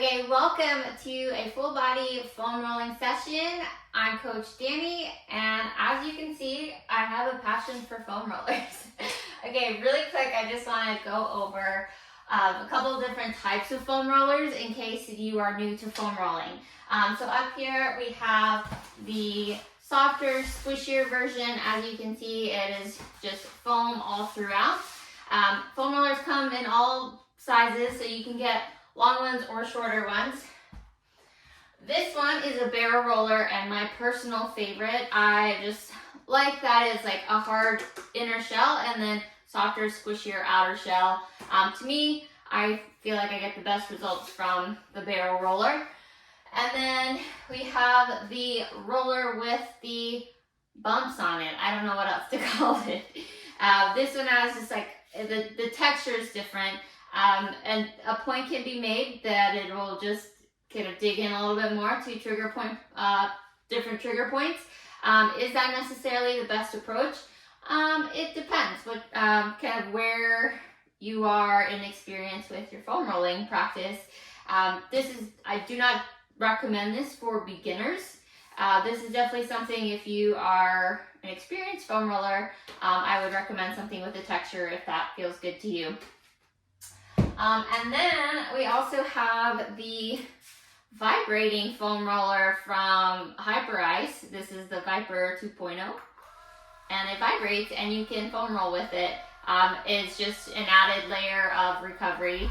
Okay, welcome to a full body foam rolling session. I'm Coach Danny, and as you can see, I have a passion for foam rollers. Okay, really quick, I just want to go over a couple of different types of foam rollers in case you are new to foam rolling. So up here we have the softer, squishier version. As you can see, it is just foam all throughout. Foam rollers come in all sizes, so you can get long ones or shorter ones. This one is a barrel roller and my personal favorite. I just like that it's like a hard inner shell and then softer, squishier outer shell. To me, I feel like I get the best results from the barrel roller. And then we have the roller with the bumps on it. I don't know what else to call it. This one has just like, the texture is different. And a point can be made that it will just kind of dig in a little bit more to different trigger points. Is that necessarily the best approach? It depends what kind of where you are in experience with your foam rolling practice. I do not recommend this for beginners. This is definitely something if you are an experienced foam roller, I would recommend something with a texture if that feels good to you. And then we also have the vibrating foam roller from Hyper Ice. This is the Viper 2.0, and it vibrates and you can foam roll with it. It's just an added layer of recovery,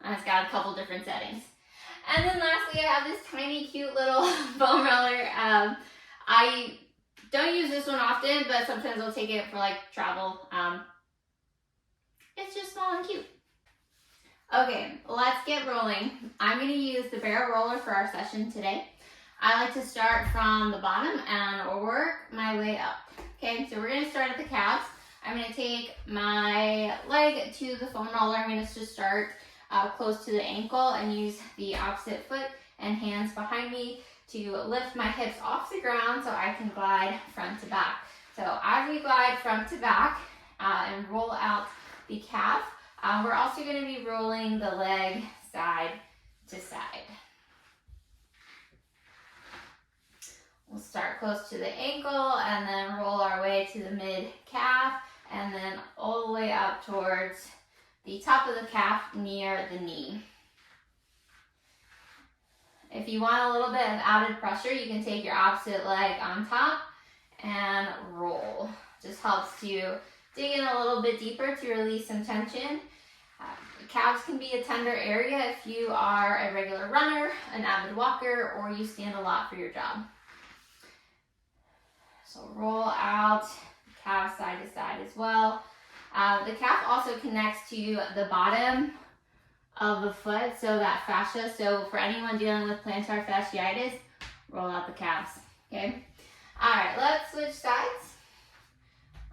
and it's got a couple different settings. And then lastly, I have this tiny cute little foam roller. I don't use this one often, but sometimes I'll take it for like travel. It's just small and cute. Okay, let's get rolling. I'm going to use the barrel roller for our session today. I like to start from the bottom and work my way up. Okay, so we're going to start at the calves. I'm going to take my leg to the foam roller. I'm going to just start close to the ankle and use the opposite foot and hands behind me to lift my hips off the ground so I can glide front to back. So as we glide front to back and roll out the calf, we're also going to be rolling the leg side to side. We'll start close to the ankle and then roll our way to the mid calf and then all the way up towards the top of the calf near the knee. If you want a little bit of added pressure, you can take your opposite leg on top and roll. Just helps you dig in a little bit deeper to release some tension. Calves can be a tender area if you are a regular runner, an avid walker, or you stand a lot for your job. So roll out, calf side to side as well. The calf also connects to the bottom of the foot, so that fascia. So for anyone dealing with plantar fasciitis, roll out the calves, okay? All right, let's switch sides.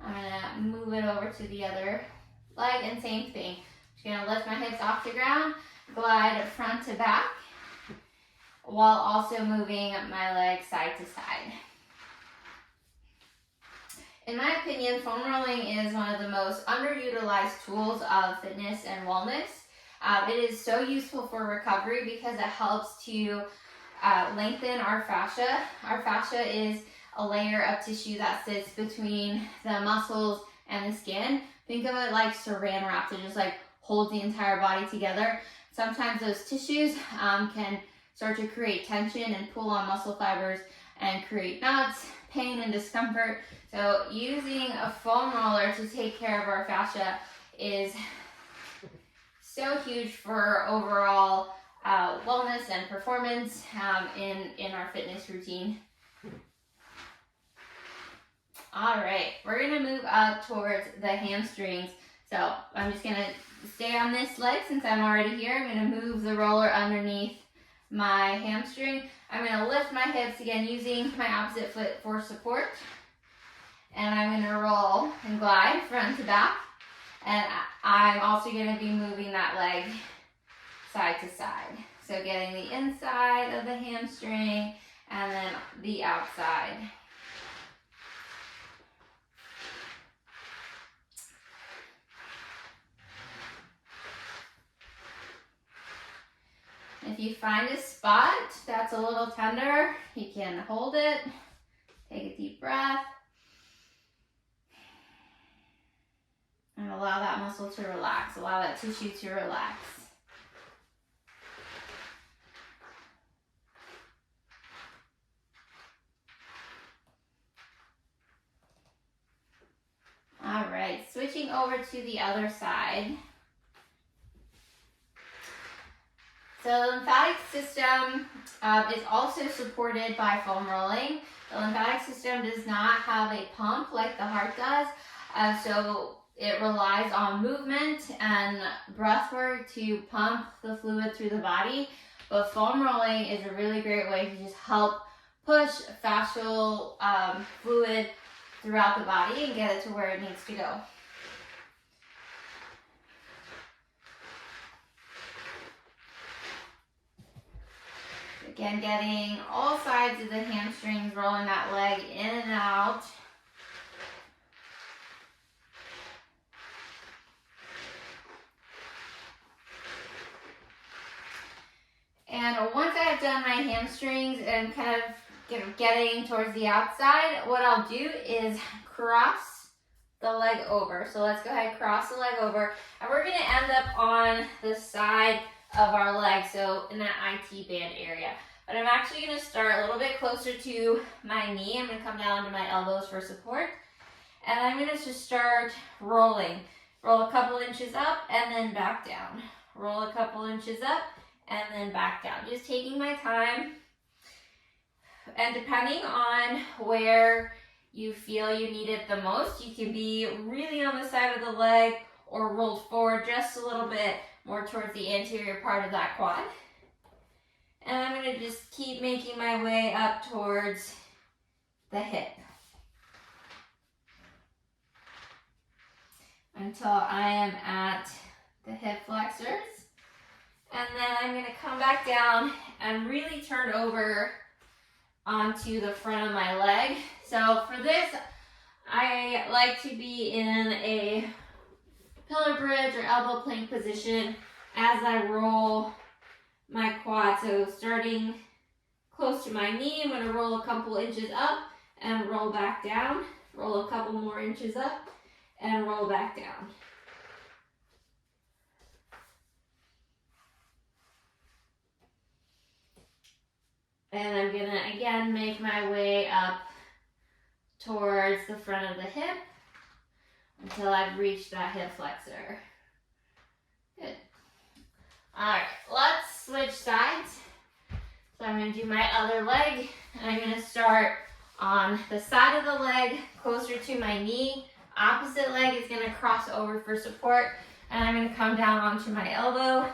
I'm gonna move it over to the other leg and same thing. Just gonna lift my hips off the ground, glide front to back, while also moving my leg side to side. In my opinion, foam rolling is one of the most underutilized tools of fitness and wellness. It is so useful for recovery because it helps to lengthen our fascia. Our fascia is a layer of tissue that sits between the muscles and the skin. Think of it like saran wrap to just like hold the entire body together. Sometimes those tissues can start to create tension and pull on muscle fibers and create knots, pain, and discomfort. So using a foam roller to take care of our fascia is so huge for overall wellness and performance in our fitness routine. All right, we're gonna move up towards the hamstrings. So I'm just gonna stay on this leg since I'm already here. I'm gonna move the roller underneath my hamstring. I'm gonna lift my hips again using my opposite foot for support. And I'm gonna roll and glide front to back. And I'm also gonna be moving that leg side to side. So getting the inside of the hamstring and then the outside. If you find a spot that's a little tender, you can hold it, take a deep breath, and allow that muscle to relax, allow that tissue to relax. All right, switching over to the other side. So the lymphatic system is also supported by foam rolling. The lymphatic system does not have a pump like the heart does, so it relies on movement and breath work to pump the fluid through the body. But foam rolling is a really great way to just help push fascial fluid throughout the body and get it to where it needs to go. Again, getting all sides of the hamstrings, rolling that leg in and out. And once I've done my hamstrings and kind of getting towards the outside, what I'll do is cross the leg over. So let's go ahead, cross the leg over, and we're gonna end up on the side of our leg, so in that IT band area. But I'm actually gonna start a little bit closer to my knee. I'm gonna come down to my elbows for support, and I'm gonna just start rolling. Roll a couple inches up and then back down. Roll a couple inches up and then back down. Just taking my time. And depending on where you feel you need it the most, you can be really on the side of the leg or rolled forward just a little bit more towards the anterior part of that quad. And I'm going to just keep making my way up towards the hip until I am at the hip flexors. And then I'm going to come back down and really turn over onto the front of my leg. So for this, I like to be in a pillar bridge or elbow plank position as I roll my quad. So starting close to my knee, I'm going to roll a couple inches up and roll back down. Roll a couple more inches up and roll back down. And I'm going to again make my way up towards the front of the hip until I've reached that hip flexor. Good. Alright, let's switch sides. So I'm going to do my other leg, and I'm going to start on the side of the leg closer to my knee. Opposite leg is going to cross over for support, and I'm going to come down onto my elbow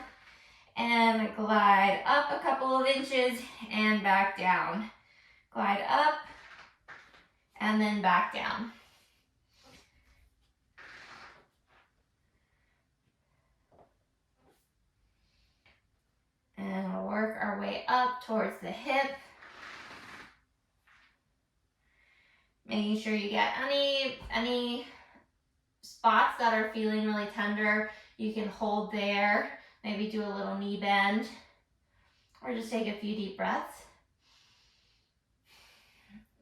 and glide up a couple of inches and back down. Glide up and then back down. And we'll work our way up towards the hip. Making sure you get any spots that are feeling really tender, you can hold there. Maybe do a little knee bend, or just take a few deep breaths.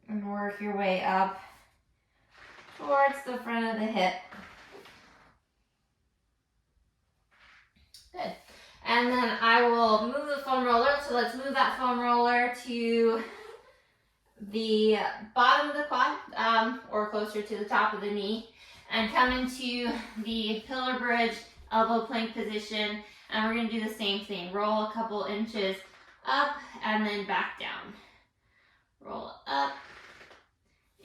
And work your way up towards the front of the hip. Good. And then I will move the foam roller. So let's move that foam roller to the bottom of the quad, or closer to the top of the knee, and come into the pillar bridge elbow plank position. And we're going to do the same thing. Roll a couple inches up and then back down. Roll up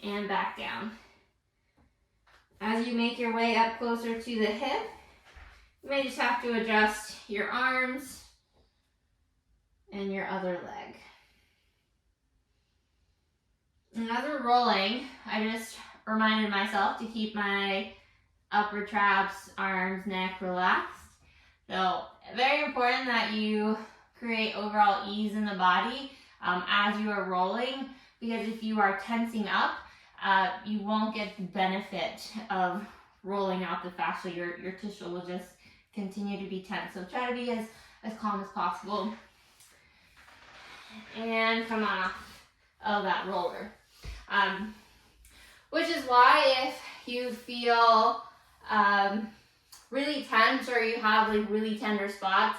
and back down. As you make your way up closer to the hip, you may just have to adjust your arms and your other leg. And as we're rolling, I just reminded myself to keep my upper traps, arms, neck relaxed. So very important that you create overall ease in the body as you are rolling, because if you are tensing up, you won't get the benefit of rolling out the fascia. Your tissue will just continue to be tense. So try to be as calm as possible. and come on off of that roller. Which is why if you feel really tense or you have like really tender spots,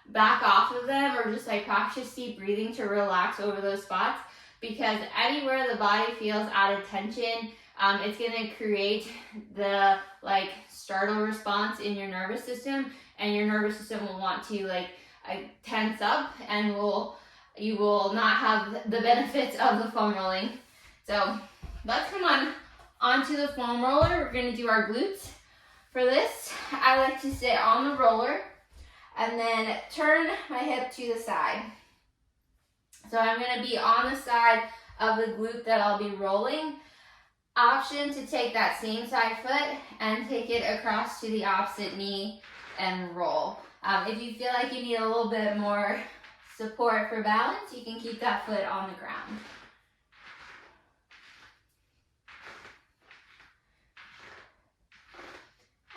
back off of them or just like practice deep breathing to relax over those spots, because anywhere the body feels out of tension, it's going to create the like startle response in your nervous system, and your nervous system will want to like tense up, and you will not have the benefits of the foam rolling. So let's come on onto the foam roller. We're going to do our glutes. For this, I like to sit on the roller and then turn my hip to the side. So I'm going to be on the side of the glute that I'll be rolling. Option to take that same side foot and take it across to the opposite knee and roll. If you feel like you need a little bit more support for balance, you can keep that foot on the ground.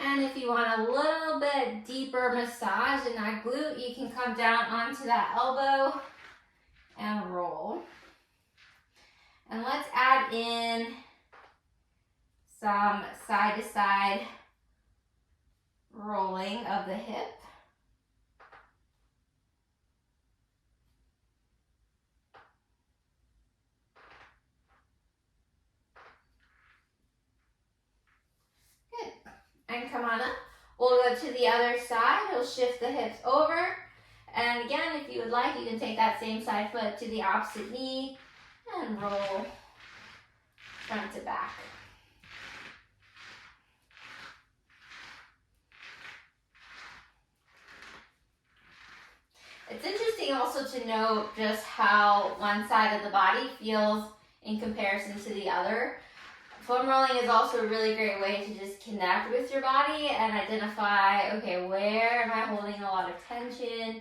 And if you want a little bit deeper massage in that glute, you can come down onto that elbow and roll. And let's add in some side-to-side rolling of the hip. Good. And come on up. We'll go to the other side. We'll shift the hips over. And again, if you would like, you can take that same side foot to the opposite knee and roll front to back. It's interesting also to note just how one side of the body feels in comparison to the other. Foam rolling is also a really great way to just connect with your body and identify, okay, where am I holding a lot of tension?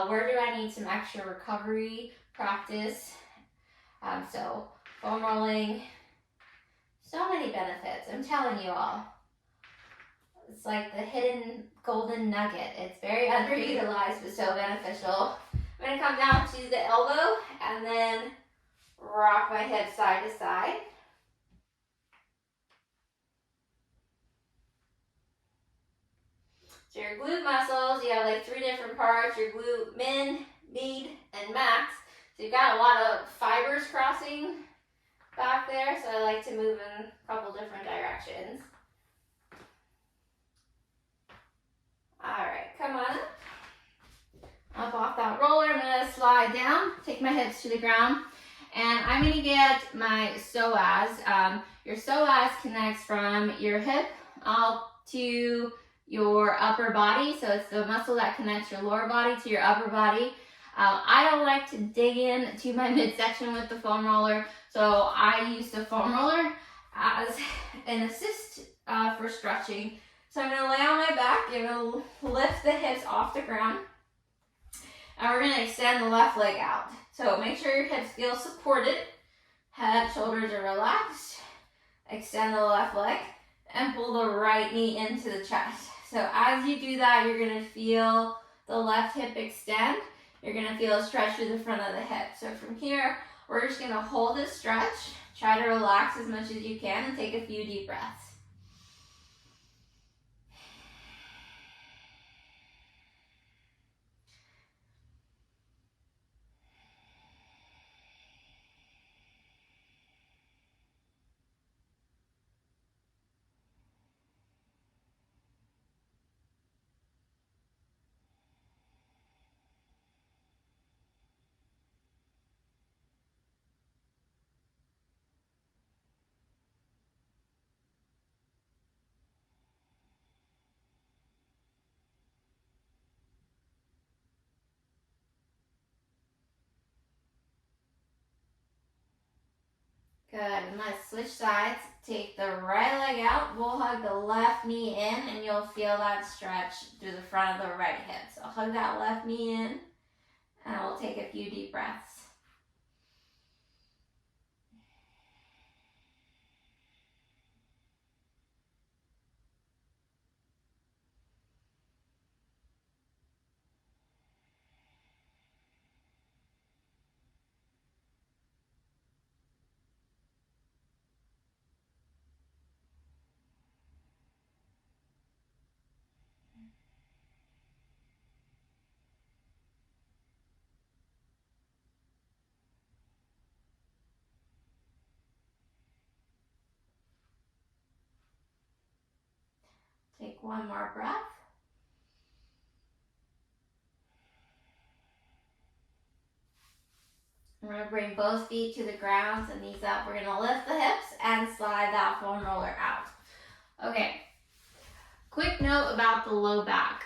Where do I need some extra recovery practice? So foam rolling, so many benefits, I'm telling you all. It's like the hidden golden nugget. It's very underutilized, but so beneficial. I'm going to come down to the elbow and then rock my hips side to side. So your glute muscles, you have like 3 different parts, your glute min, mid, and max. So you've got a lot of fibers crossing back there, so I like to move in a couple different directions. All right, come on up off that roller. I'm gonna slide down, take my hips to the ground, and I'm gonna get my psoas. Your psoas connects from your hip out to your upper body, so it's the muscle that connects your lower body to your upper body. I don't like to dig in to my midsection with the foam roller, so I use the foam roller as an assist for stretching. So I'm going to lay on my back, I'm going to lift the hips off the ground, and we're going to extend the left leg out. So make sure your hips feel supported, head, shoulders are relaxed, extend the left leg, and pull the right knee into the chest. So as you do that, you're going to feel the left hip extend. You're going to feel a stretch through the front of the hip. So from here, we're just going to hold this stretch. Try to relax as much as you can and take a few deep breaths. Good, and let's switch sides. Take the right leg out, we'll hug the left knee in, and you'll feel that stretch through the front of the right hip. So hug that left knee in, and we'll take a few deep breaths. Take one more breath. We're going to bring both feet to the ground, and knees up. We're going to lift the hips and slide that foam roller out. Okay, quick note about the low back.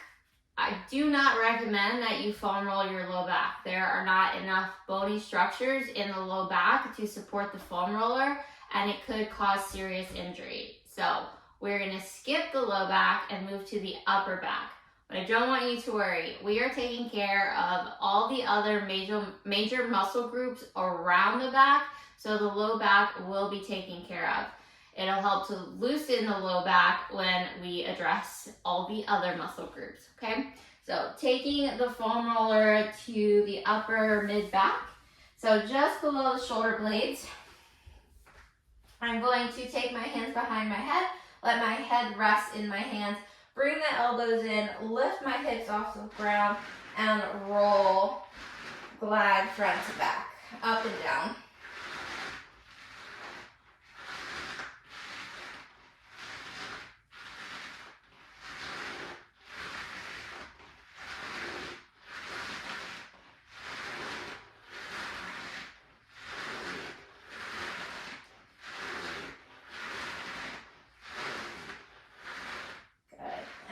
I do not recommend that you foam roll your low back. There are not enough bony structures in the low back to support the foam roller, and it could cause serious injury. So we're going to skip the low back and move to the upper back. But I don't want you to worry. We are taking care of all the other major muscle groups around the back, so the low back will be taken care of. It'll help to loosen the low back when we address all the other muscle groups, okay? So taking the foam roller to the upper mid back, so just below the shoulder blades, I'm going to take my hands behind my head, let my head rest in my hands, bring the elbows in, lift my hips off the ground, and roll, glide front to back, up and down.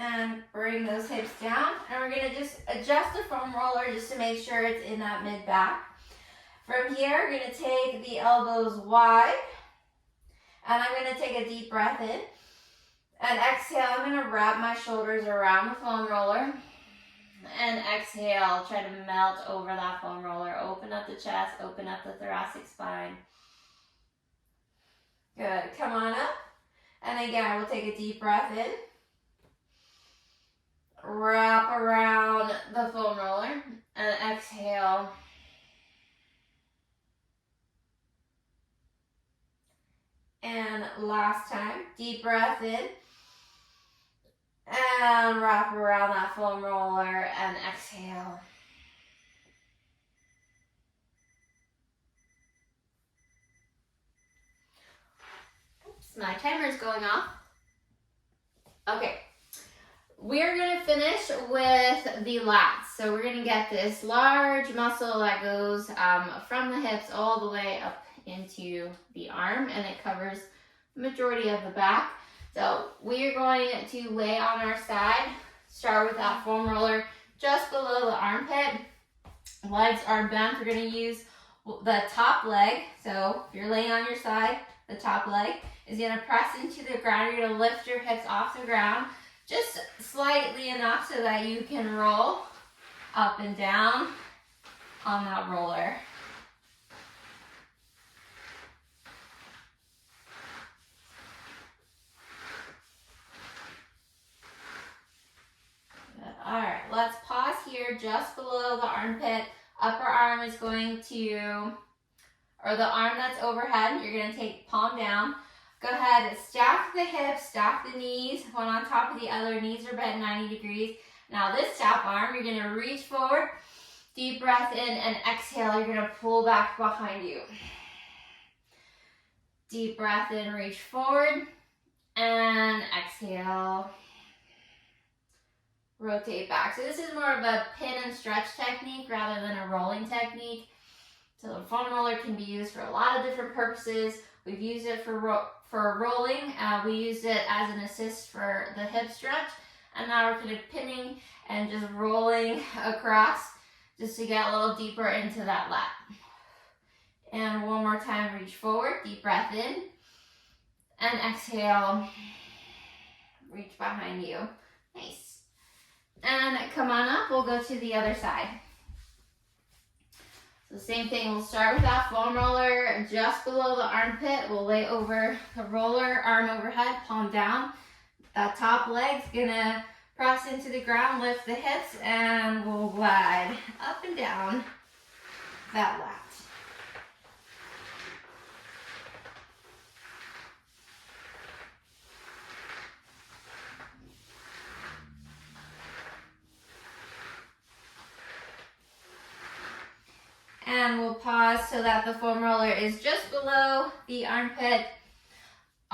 And bring those hips down, and we're going to just adjust the foam roller just to make sure it's in that mid back. From here, we're going to take the elbows wide, and I'm going to take a deep breath in, and exhale. I'm going to wrap my shoulders around the foam roller, and exhale, try to melt over that foam roller. Open up the chest, open up the thoracic spine. Good, come on up, and again, we'll take a deep breath in. Wrap around the foam roller and exhale. And last time, deep breath in and wrap around that foam roller and exhale. Oops, my timer is going off. Okay. We're going to finish with the lats. So we're going to get this large muscle that goes from the hips all the way up into the arm, and it covers the majority of the back. So we are going to lay on our side, start with that foam roller just below the armpit. Legs are bent. We're going to use the top leg. So if you're laying on your side, the top leg is going to press into the ground. You're going to lift your hips off the ground, just slightly enough so that you can roll up and down on that roller. Good. All right, let's pause here just below the armpit. Upper arm is going to, or the arm that's overhead, you're going to take palm down. Go ahead, stack the hips, stack the knees, one on top of the other. Knees are bent 90 degrees. Now this tap arm, you're going to reach forward, deep breath in, and exhale. You're going to pull back behind you. Deep breath in, reach forward, and exhale. Rotate back. So this is more of a pin and stretch technique rather than a rolling technique. So the foam roller can be used for a lot of different purposes. We've used it for rolling. We used it as an assist for the hip stretch. And now we're kind of pinning and just rolling across just to get a little deeper into that lat. And one more time, reach forward, deep breath in. And exhale, reach behind you. Nice. And come on up, we'll go to the other side. So same thing, we'll start with that foam roller just below the armpit. We'll lay over the roller, arm overhead, palm down. That top leg's gonna press into the ground, lift the hips, and we'll glide up and down that lat. And we'll pause so that the foam roller is just below the armpit.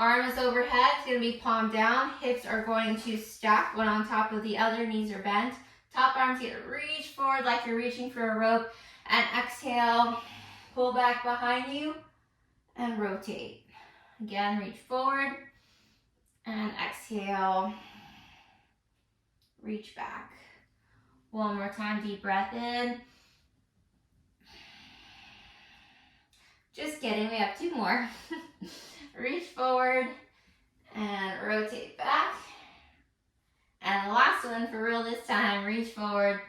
Arm is overhead, it's going to be palm down. Hips are going to stack one on top of the other, knees are bent. Top arm's going to reach forward like you're reaching for a rope. And exhale, pull back behind you and rotate. Again, reach forward and exhale, reach back. One more time, deep breath in. Just kidding, we have two more. Reach forward and rotate back. And the last one for real this time, reach forward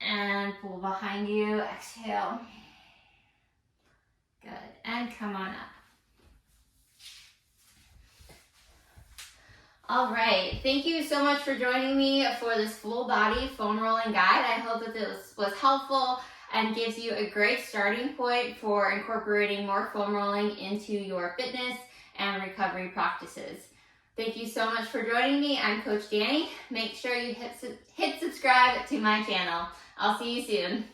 and pull behind you. Exhale. Good, and come on up. All right, thank you so much for joining me for this full body foam rolling guide. I hope that this was helpful and gives you a great starting point for incorporating more foam rolling into your fitness and recovery practices. Thank you so much for joining me. I'm Coach Danny. Make sure you hit subscribe to my channel. I'll see you soon.